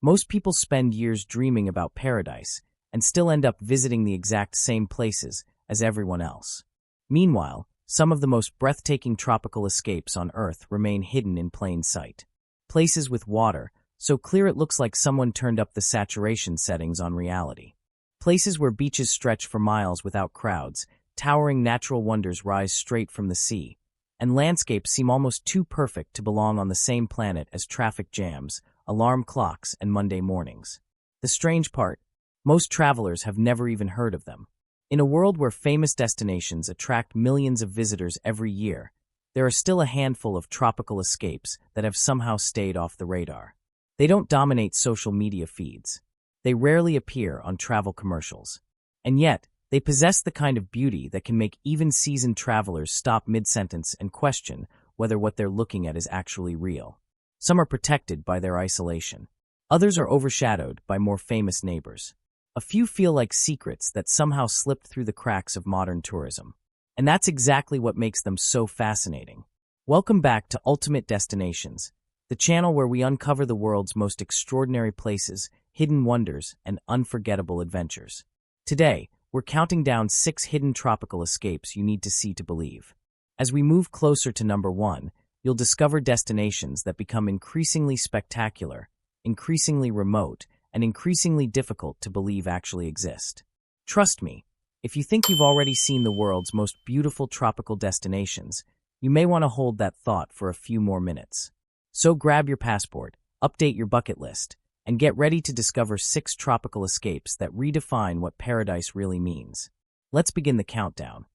Most people spend years dreaming about paradise and still end up visiting the exact same places as everyone else. Meanwhile, some of the most breathtaking tropical escapes on Earth remain hidden in plain sight. Places with water, so clear it looks like someone turned up the saturation settings on reality. Places where beaches stretch for miles without crowds, towering natural wonders rise straight from the sea, and landscapes seem almost too perfect to belong on the same planet as traffic jams, alarm clocks, and Monday mornings. The strange part, most travelers have never even heard of them. In a world where famous destinations attract millions of visitors every year, there are still a handful of tropical escapes that have somehow stayed off the radar. They don't dominate social media feeds. They rarely appear on travel commercials. And yet, they possess the kind of beauty that can make even seasoned travelers stop mid-sentence and question whether what they're looking at is actually real. Some are protected by their isolation. Others are overshadowed by more famous neighbors. A few feel like secrets that somehow slipped through the cracks of modern tourism. And that's exactly what makes them so fascinating. Welcome back to Ultimate Destinations, the channel where we uncover the world's most extraordinary places, hidden wonders, and unforgettable adventures. Today, we're counting down 6 hidden tropical escapes you need to see to believe. As we move closer to number 1, you'll discover destinations that become increasingly spectacular, increasingly remote, and increasingly difficult to believe actually exist. Trust me, if you think you've already seen the world's most beautiful tropical destinations, you may want to hold that thought for a few more minutes. So grab your passport, update your bucket list, and get ready to discover 6 tropical escapes that redefine what paradise really means. Let's begin the countdown.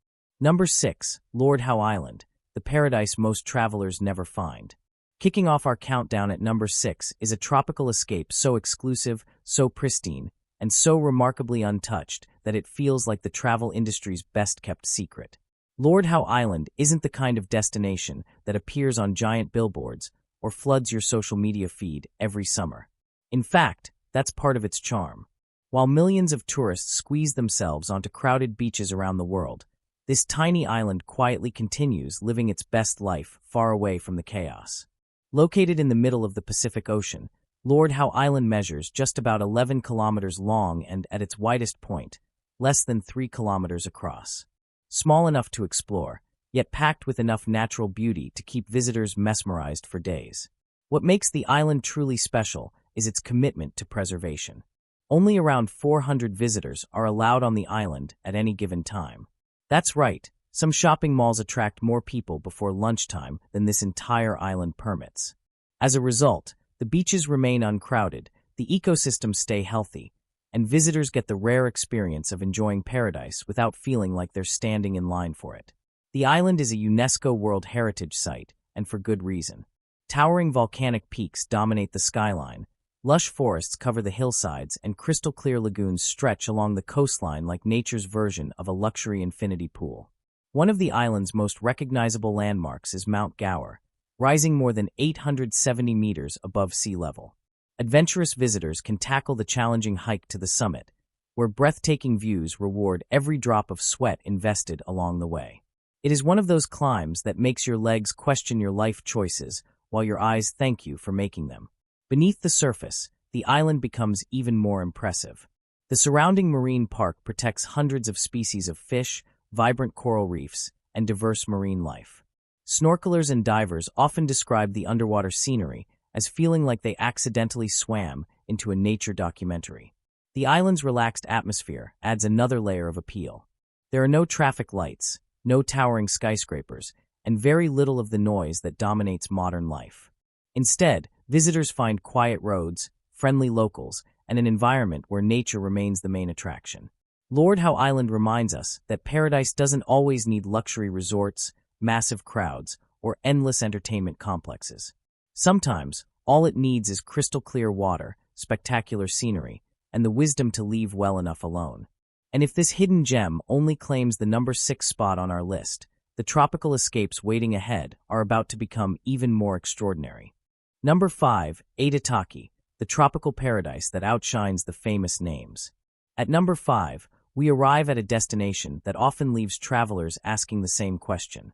Number 6, Lord Howe Island, the paradise most travelers never find. Kicking off our countdown at number 6 is a tropical escape so exclusive, so pristine, and so remarkably untouched that it feels like the travel industry's best-kept secret. Lord Howe Island isn't the kind of destination that appears on giant billboards or floods your social media feed every summer. In fact, that's part of its charm. While millions of tourists squeeze themselves onto crowded beaches around the world, this tiny island quietly continues living its best life far away from the chaos. Located in the middle of the Pacific Ocean, Lord Howe Island measures just about 11 kilometers long and, at its widest point, less than 3 kilometers across. Small enough to explore, yet packed with enough natural beauty to keep visitors mesmerized for days. What makes the island truly special is its commitment to preservation. Only around 400 visitors are allowed on the island at any given time. That's right, some shopping malls attract more people before lunchtime than this entire island permits. As a result, the beaches remain uncrowded, the ecosystems stay healthy, and visitors get the rare experience of enjoying paradise without feeling like they're standing in line for it. The island is a UNESCO World Heritage Site, and for good reason. Towering volcanic peaks dominate the skyline, lush forests cover the hillsides, and crystal-clear lagoons stretch along the coastline like nature's version of a luxury infinity pool. One of the island's most recognizable landmarks is Mount Gower, rising more than 870 meters above sea level. Adventurous visitors can tackle the challenging hike to the summit, where breathtaking views reward every drop of sweat invested along the way. It is one of those climbs that makes your legs question your life choices while your eyes thank you for making them. Beneath the surface, the island becomes even more impressive. The surrounding marine park protects hundreds of species of fish, vibrant coral reefs, and diverse marine life. Snorkelers and divers often describe the underwater scenery as feeling like they accidentally swam into a nature documentary. The island's relaxed atmosphere adds another layer of appeal. There are no traffic lights, no towering skyscrapers, and very little of the noise that dominates modern life. Instead, visitors find quiet roads, friendly locals, and an environment where nature remains the main attraction. Lord Howe Island reminds us that paradise doesn't always need luxury resorts, massive crowds, or endless entertainment complexes. Sometimes, all it needs is crystal-clear water, spectacular scenery, and the wisdom to leave well enough alone. And if this hidden gem only claims the number 6 spot on our list, the tropical escapes waiting ahead are about to become even more extraordinary. Number 5, Aitutaki, the tropical paradise that outshines the famous names. At number 5, we arrive at a destination that often leaves travelers asking the same question.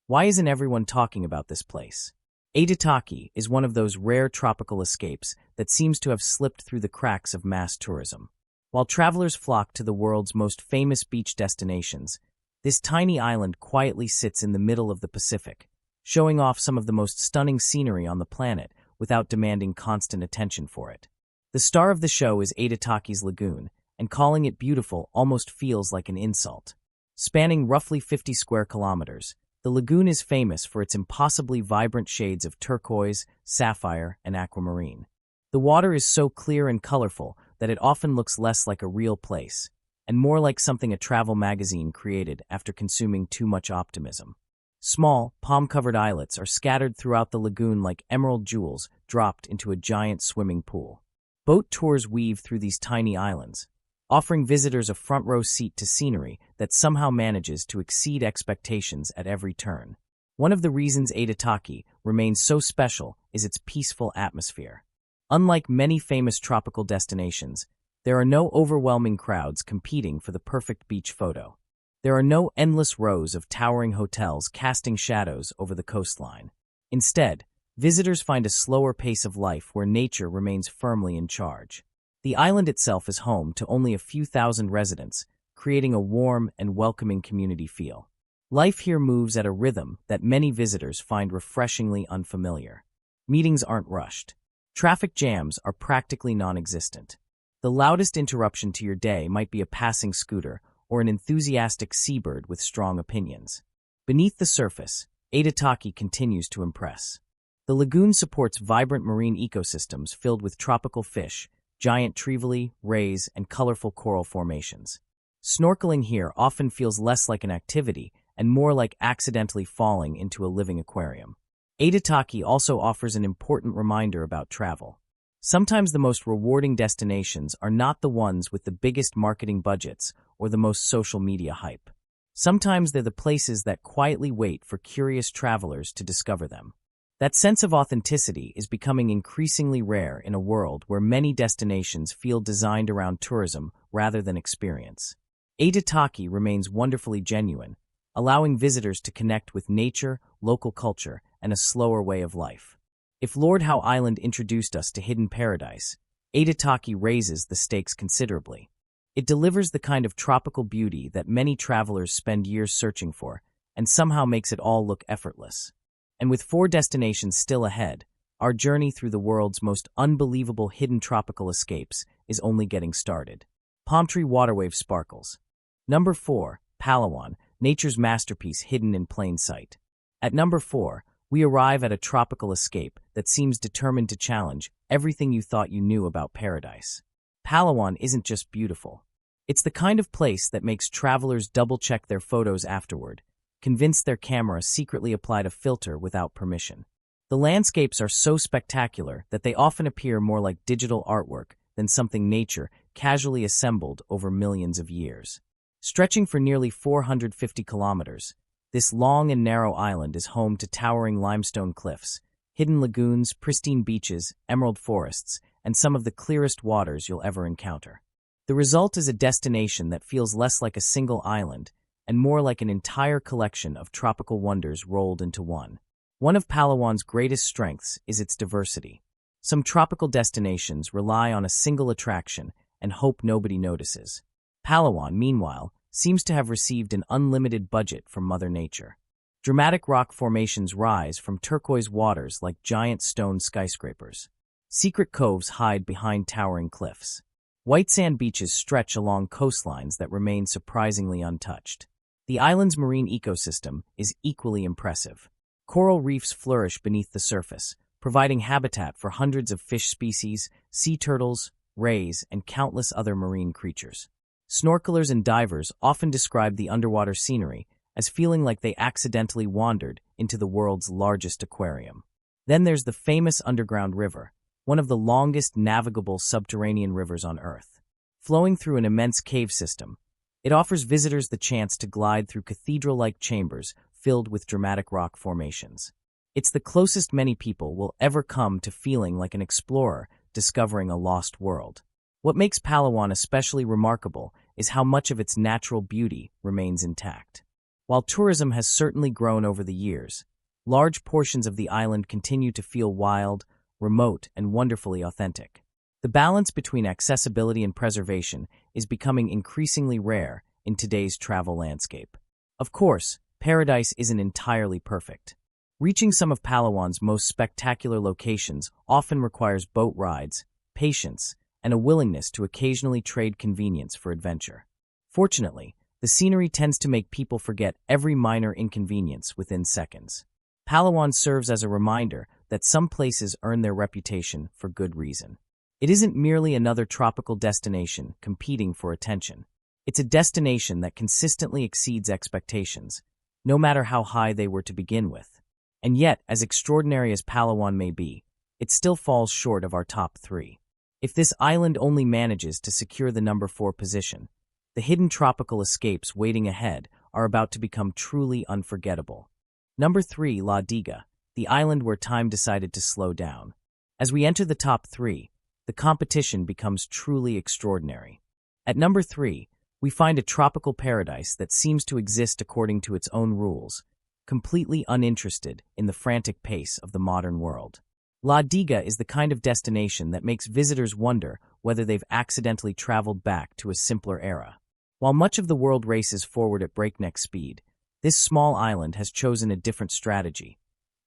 Why isn't everyone talking about this place? Aitutaki is one of those rare tropical escapes that seems to have slipped through the cracks of mass tourism. While travelers flock to the world's most famous beach destinations, this tiny island quietly sits in the middle of the Pacific, showing off some of the most stunning scenery on the planet without demanding constant attention for it. The star of the show is Aitutaki's lagoon, and calling it beautiful almost feels like an insult. Spanning roughly 50 square kilometers, the lagoon is famous for its impossibly vibrant shades of turquoise, sapphire, and aquamarine. The water is so clear and colorful that it often looks less like a real place, and more like something a travel magazine created after consuming too much optimism. Small, palm-covered islets are scattered throughout the lagoon like emerald jewels dropped into a giant swimming pool. Boat tours weave through these tiny islands, offering visitors a front-row seat to scenery that somehow manages to exceed expectations at every turn. One of the reasons Aitutaki remains so special is its peaceful atmosphere. Unlike many famous tropical destinations, there are no overwhelming crowds competing for the perfect beach photo. There are no endless rows of towering hotels casting shadows over the coastline. Instead, visitors find a slower pace of life where nature remains firmly in charge. The island itself is home to only a few thousand residents, creating a warm and welcoming community feel. Life here moves at a rhythm that many visitors find refreshingly unfamiliar. Meetings aren't rushed. Traffic jams are practically non-existent. The loudest interruption to your day might be a passing scooter or an enthusiastic seabird with strong opinions. Beneath the surface, Aitutaki continues to impress. The lagoon supports vibrant marine ecosystems filled with tropical fish, giant trevally, rays, and colorful coral formations. Snorkeling here often feels less like an activity and more like accidentally falling into a living aquarium. Aitutaki also offers an important reminder about travel. Sometimes the most rewarding destinations are not the ones with the biggest marketing budgets or the most social media hype. Sometimes they're the places that quietly wait for curious travelers to discover them. That sense of authenticity is becoming increasingly rare in a world where many destinations feel designed around tourism rather than experience. Aitutaki remains wonderfully genuine, allowing visitors to connect with nature, local culture, and a slower way of life. If Lord Howe Island introduced us to hidden paradise, Aitutaki raises the stakes considerably. It delivers the kind of tropical beauty that many travelers spend years searching for, and somehow makes it all look effortless. And with 4 destinations still ahead, our journey through the world's most unbelievable hidden tropical escapes is only getting started. Palm tree waterwave sparkles. Number 4, Palawan, nature's masterpiece hidden in plain sight. At number 4, we arrive at a tropical escape that seems determined to challenge everything you thought you knew about paradise. Palawan isn't just beautiful. It's the kind of place that makes travelers double-check their photos afterward, convinced their camera secretly applied a filter without permission. The landscapes are so spectacular that they often appear more like digital artwork than something nature casually assembled over millions of years. Stretching for nearly 450 kilometers, this long and narrow island is home to towering limestone cliffs, hidden lagoons, pristine beaches, emerald forests, and some of the clearest waters you'll ever encounter. The result is a destination that feels less like a single island and more like an entire collection of tropical wonders rolled into one. One of Palawan's greatest strengths is its diversity. Some tropical destinations rely on a single attraction and hope nobody notices. Palawan, meanwhile, seems to have received an unlimited budget from Mother Nature. Dramatic rock formations rise from turquoise waters like giant stone skyscrapers. Secret coves hide behind towering cliffs. White sand beaches stretch along coastlines that remain surprisingly untouched. The island's marine ecosystem is equally impressive. Coral reefs flourish beneath the surface, providing habitat for hundreds of fish species, sea turtles, rays, and countless other marine creatures. Snorkelers and divers often describe the underwater scenery as feeling like they accidentally wandered into the world's largest aquarium. Then there's the famous underground river, one of the longest navigable subterranean rivers on Earth. Flowing through an immense cave system, it offers visitors the chance to glide through cathedral-like chambers filled with dramatic rock formations. It's the closest many people will ever come to feeling like an explorer discovering a lost world. What makes Palawan especially remarkable is how much of its natural beauty remains intact. While tourism has certainly grown over the years, large portions of the island continue to feel wild, remote, and wonderfully authentic. The balance between accessibility and preservation is becoming increasingly rare in today's travel landscape. Of course, paradise isn't entirely perfect. Reaching some of Palawan's most spectacular locations often requires boat rides, patience, and a willingness to occasionally trade convenience for adventure. Fortunately, the scenery tends to make people forget every minor inconvenience within seconds. Palawan serves as a reminder that some places earn their reputation for good reason. It isn't merely another tropical destination competing for attention. It's a destination that consistently exceeds expectations, no matter how high they were to begin with. And yet, as extraordinary as Palawan may be, it still falls short of our top 3. If this island only manages to secure the number 4 position, the hidden tropical escapes waiting ahead are about to become truly unforgettable. Number 3, La Diga, the island where time decided to slow down. As we enter the top 3, the competition becomes truly extraordinary. At number 3, we find a tropical paradise that seems to exist according to its own rules, completely uninterested in the frantic pace of the modern world. La Diga is the kind of destination that makes visitors wonder whether they've accidentally traveled back to a simpler era. While much of the world races forward at breakneck speed, this small island has chosen a different strategy.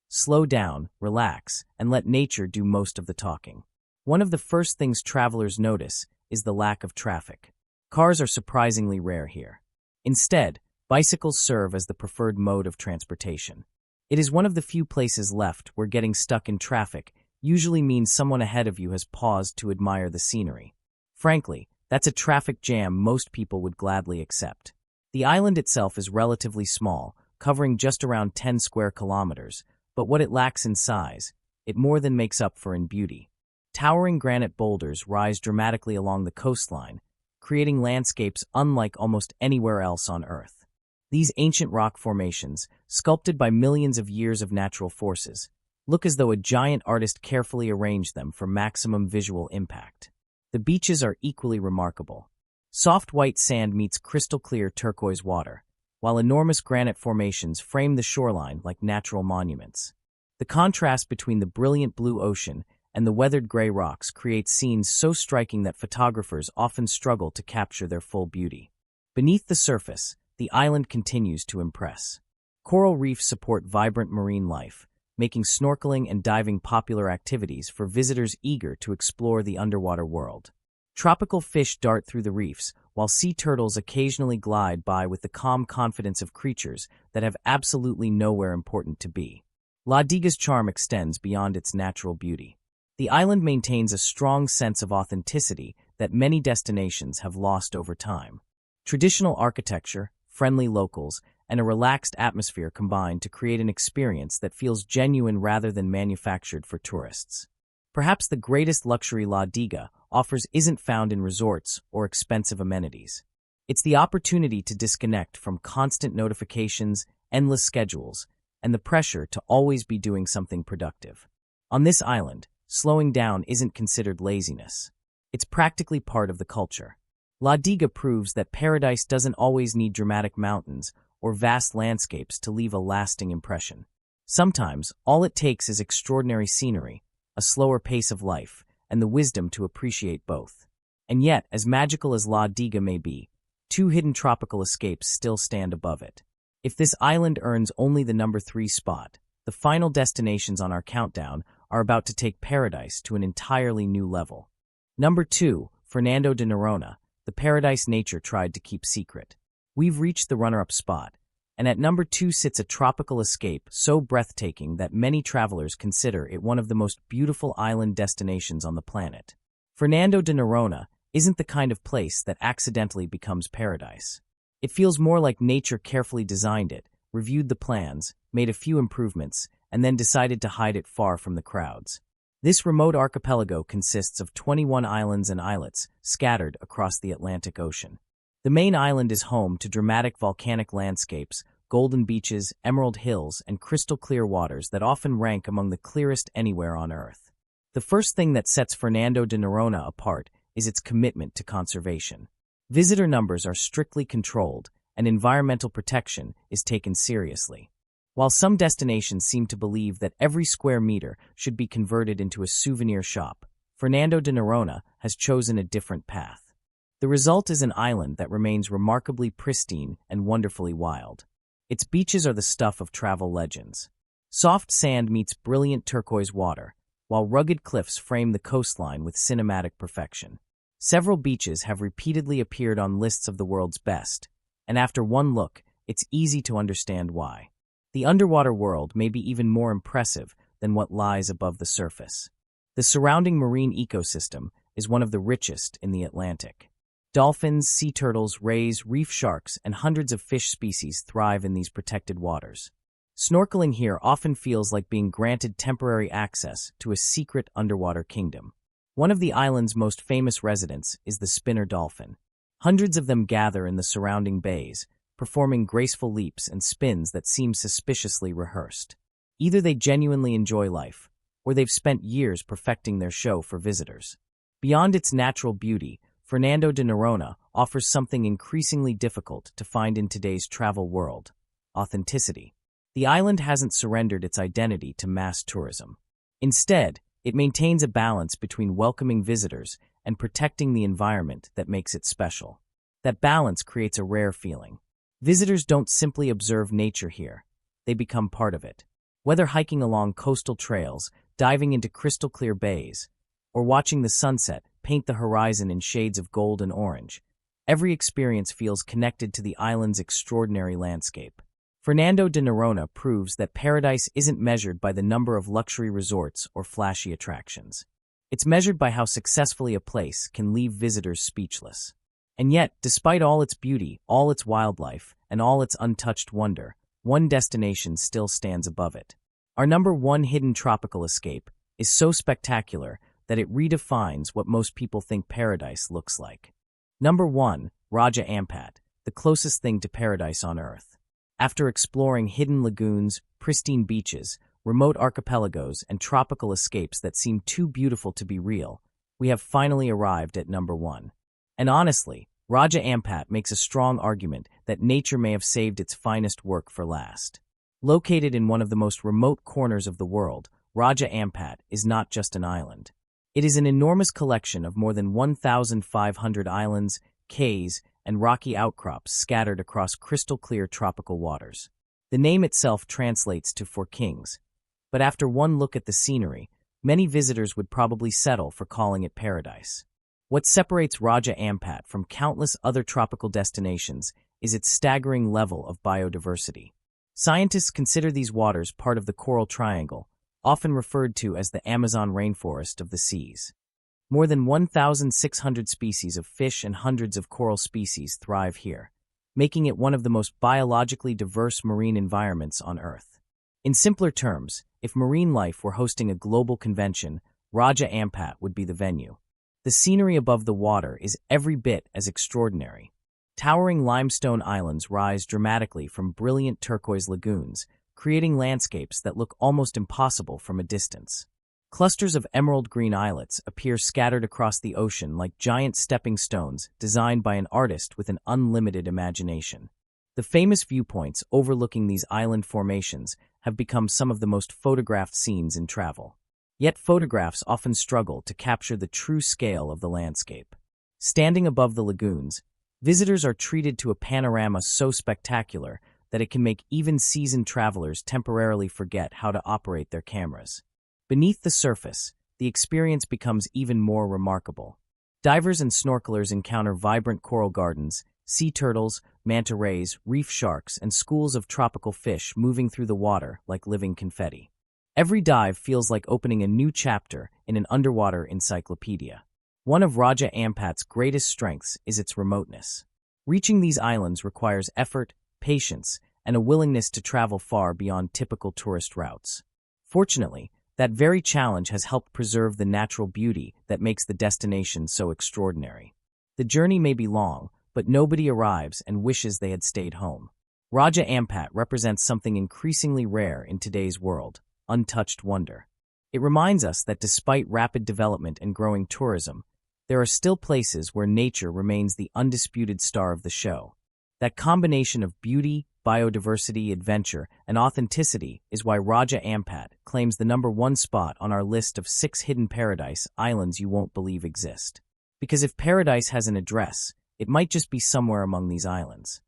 Slow down, relax, and let nature do most of the talking. One of the first things travelers notice is the lack of traffic. Cars are surprisingly rare here. Instead, bicycles serve as the preferred mode of transportation. It is one of the few places left where getting stuck in traffic usually means someone ahead of you has paused to admire the scenery. Frankly, that's a traffic jam most people would gladly accept. The island itself is relatively small, covering just around 10 square kilometers, but what it lacks in size, it more than makes up for in beauty. Towering granite boulders rise dramatically along the coastline, creating landscapes unlike almost anywhere else on Earth. These ancient rock formations, sculpted by millions of years of natural forces, look as though a giant artist carefully arranged them for maximum visual impact. The beaches are equally remarkable. Soft white sand meets crystal-clear turquoise water, while enormous granite formations frame the shoreline like natural monuments. The contrast between the brilliant blue ocean and the weathered gray rocks creates scenes so striking that photographers often struggle to capture their full beauty. Beneath the surface, the island continues to impress. Coral reefs support vibrant marine life, making snorkeling and diving popular activities for visitors eager to explore the underwater world. Tropical fish dart through the reefs, while sea turtles occasionally glide by with the calm confidence of creatures that have absolutely nowhere important to be. La Diga's charm extends beyond its natural beauty. The island maintains a strong sense of authenticity that many destinations have lost over time. Traditional architecture, friendly locals, and a relaxed atmosphere combine to create an experience that feels genuine rather than manufactured for tourists. Perhaps the greatest luxury La Diga offers isn't found in resorts or expensive amenities. It's the opportunity to disconnect from constant notifications, endless schedules, and the pressure to always be doing something productive. On this island, slowing down isn't considered laziness. It's practically part of the culture. La Diga proves that paradise doesn't always need dramatic mountains or vast landscapes to leave a lasting impression. Sometimes, all it takes is extraordinary scenery, a slower pace of life, and the wisdom to appreciate both. And yet, as magical as La Diga may be, 2 hidden tropical escapes still stand above it. If this island earns only the number 3 spot, the final destinations on our countdown are about to take paradise to an entirely new level. Number 2, Fernando de Noronha, the paradise nature tried to keep secret. We've reached the runner-up spot, and at number 2 sits a tropical escape so breathtaking that many travelers consider it one of the most beautiful island destinations on the planet. Fernando de Noronha isn't the kind of place that accidentally becomes paradise. It feels more like nature carefully designed it, reviewed the plans, made a few improvements, and then decided to hide it far from the crowds. This remote archipelago consists of 21 islands and islets scattered across the Atlantic Ocean. The main island is home to dramatic volcanic landscapes, golden beaches, emerald hills, and crystal-clear waters that often rank among the clearest anywhere on Earth. The first thing that sets Fernando de Noronha apart is its commitment to conservation. Visitor numbers are strictly controlled, and environmental protection is taken seriously. While some destinations seem to believe that every square meter should be converted into a souvenir shop, Fernando de Noronha has chosen a different path. The result is an island that remains remarkably pristine and wonderfully wild. Its beaches are the stuff of travel legends. Soft sand meets brilliant turquoise water, while rugged cliffs frame the coastline with cinematic perfection. Several beaches have repeatedly appeared on lists of the world's best, and after one look, it's easy to understand why. The underwater world may be even more impressive than what lies above the surface. The surrounding marine ecosystem is one of the richest in the Atlantic. Dolphins, sea turtles, rays, reef sharks, and hundreds of fish species thrive in these protected waters. Snorkeling here often feels like being granted temporary access to a secret underwater kingdom. One of the island's most famous residents is the spinner dolphin. Hundreds of them gather in the surrounding bays, performing graceful leaps and spins that seem suspiciously rehearsed. Either they genuinely enjoy life, or they've spent years perfecting their show for visitors. Beyond its natural beauty, Fernando de Noronha offers something increasingly difficult to find in today's travel world: authenticity. The island hasn't surrendered its identity to mass tourism. Instead, it maintains a balance between welcoming visitors and protecting the environment that makes it special. That balance creates a rare feeling. Visitors don't simply observe nature here, they become part of it. Whether hiking along coastal trails, diving into crystal-clear bays, or watching the sunset paint the horizon in shades of gold and orange, every experience feels connected to the island's extraordinary landscape. Fernando de Noronha proves that paradise isn't measured by the number of luxury resorts or flashy attractions. It's measured by how successfully a place can leave visitors speechless. And yet, despite all its beauty, all its wildlife, and all its untouched wonder, one destination still stands above it. Our number one hidden tropical escape is so spectacular that it redefines what most people think paradise looks like. Number 1, Raja Ampat, the closest thing to paradise on Earth. After exploring hidden lagoons, pristine beaches, remote archipelagos, and tropical escapes that seem too beautiful to be real, we have finally arrived at number 1. And honestly, Raja Ampat makes a strong argument that nature may have saved its finest work for last. Located in one of the most remote corners of the world, Raja Ampat is not just an island. It is an enormous collection of more than 1,500 islands, cays, and rocky outcrops scattered across crystal-clear tropical waters. The name itself translates to "for kings," but after one look at the scenery, many visitors would probably settle for calling it paradise. What separates Raja Ampat from countless other tropical destinations is its staggering level of biodiversity. Scientists consider these waters part of the Coral Triangle, often referred to as the Amazon rainforest of the seas. More than 1,600 species of fish and hundreds of coral species thrive here, making it one of the most biologically diverse marine environments on Earth. In simpler terms, if marine life were hosting a global convention, Raja Ampat would be the venue. The scenery above the water is every bit as extraordinary. Towering limestone islands rise dramatically from brilliant turquoise lagoons, creating landscapes that look almost impossible from a distance. Clusters of emerald green islets appear scattered across the ocean like giant stepping stones designed by an artist with an unlimited imagination. The famous viewpoints overlooking these island formations have become some of the most photographed scenes in travel. Yet photographs often struggle to capture the true scale of the landscape. Standing above the lagoons, visitors are treated to a panorama so spectacular that it can make even seasoned travelers temporarily forget how to operate their cameras. Beneath the surface, the experience becomes even more remarkable. Divers and snorkelers encounter vibrant coral gardens, sea turtles, manta rays, reef sharks, and schools of tropical fish moving through the water like living confetti. Every dive feels like opening a new chapter in an underwater encyclopedia. One of Raja Ampat's greatest strengths is its remoteness. Reaching these islands requires effort, patience, and a willingness to travel far beyond typical tourist routes. Fortunately, that very challenge has helped preserve the natural beauty that makes the destination so extraordinary. The journey may be long, but nobody arrives and wishes they had stayed home. Raja Ampat represents something increasingly rare in today's world: untouched wonder. It reminds us that despite rapid development and growing tourism, there are still places where nature remains the undisputed star of the show. That combination of beauty, biodiversity, adventure, and authenticity is why Raja Ampat claims the #1 spot on our list of 6 hidden paradise islands you won't believe exist. Because if paradise has an address, it might just be somewhere among these islands.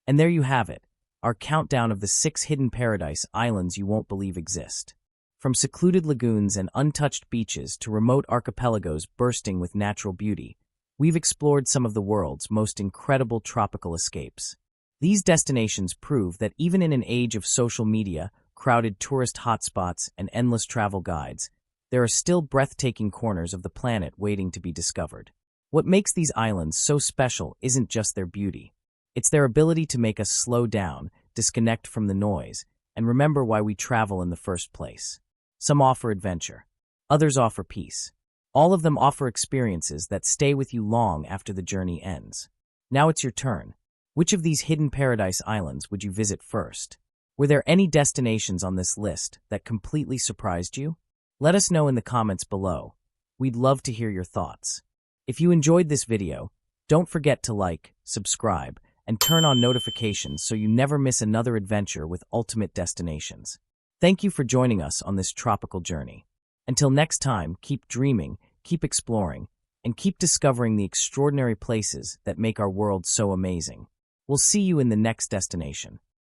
And there you have it, our countdown of the 6 hidden paradise islands you won't believe exist. From secluded lagoons and untouched beaches to remote archipelagos bursting with natural beauty, we've explored some of the world's most incredible tropical escapes. These destinations prove that even in an age of social media, crowded tourist hotspots, and endless travel guides, there are still breathtaking corners of the planet waiting to be discovered. What makes these islands so special isn't just their beauty. It's their ability to make us slow down, disconnect from the noise, and remember why we travel in the first place. Some offer adventure. Others offer peace. All of them offer experiences that stay with you long after the journey ends. Now it's your turn. Which of these hidden paradise islands would you visit first? Were there any destinations on this list that completely surprised you? Let us know in the comments below. We'd love to hear your thoughts. If you enjoyed this video, don't forget to like, subscribe, and turn on notifications so you never miss another adventure with ultimate destinations. Thank you for joining us on this tropical journey. Until next time, keep dreaming, keep exploring, and keep discovering the extraordinary places that make our world so amazing. We'll see you in the next destination.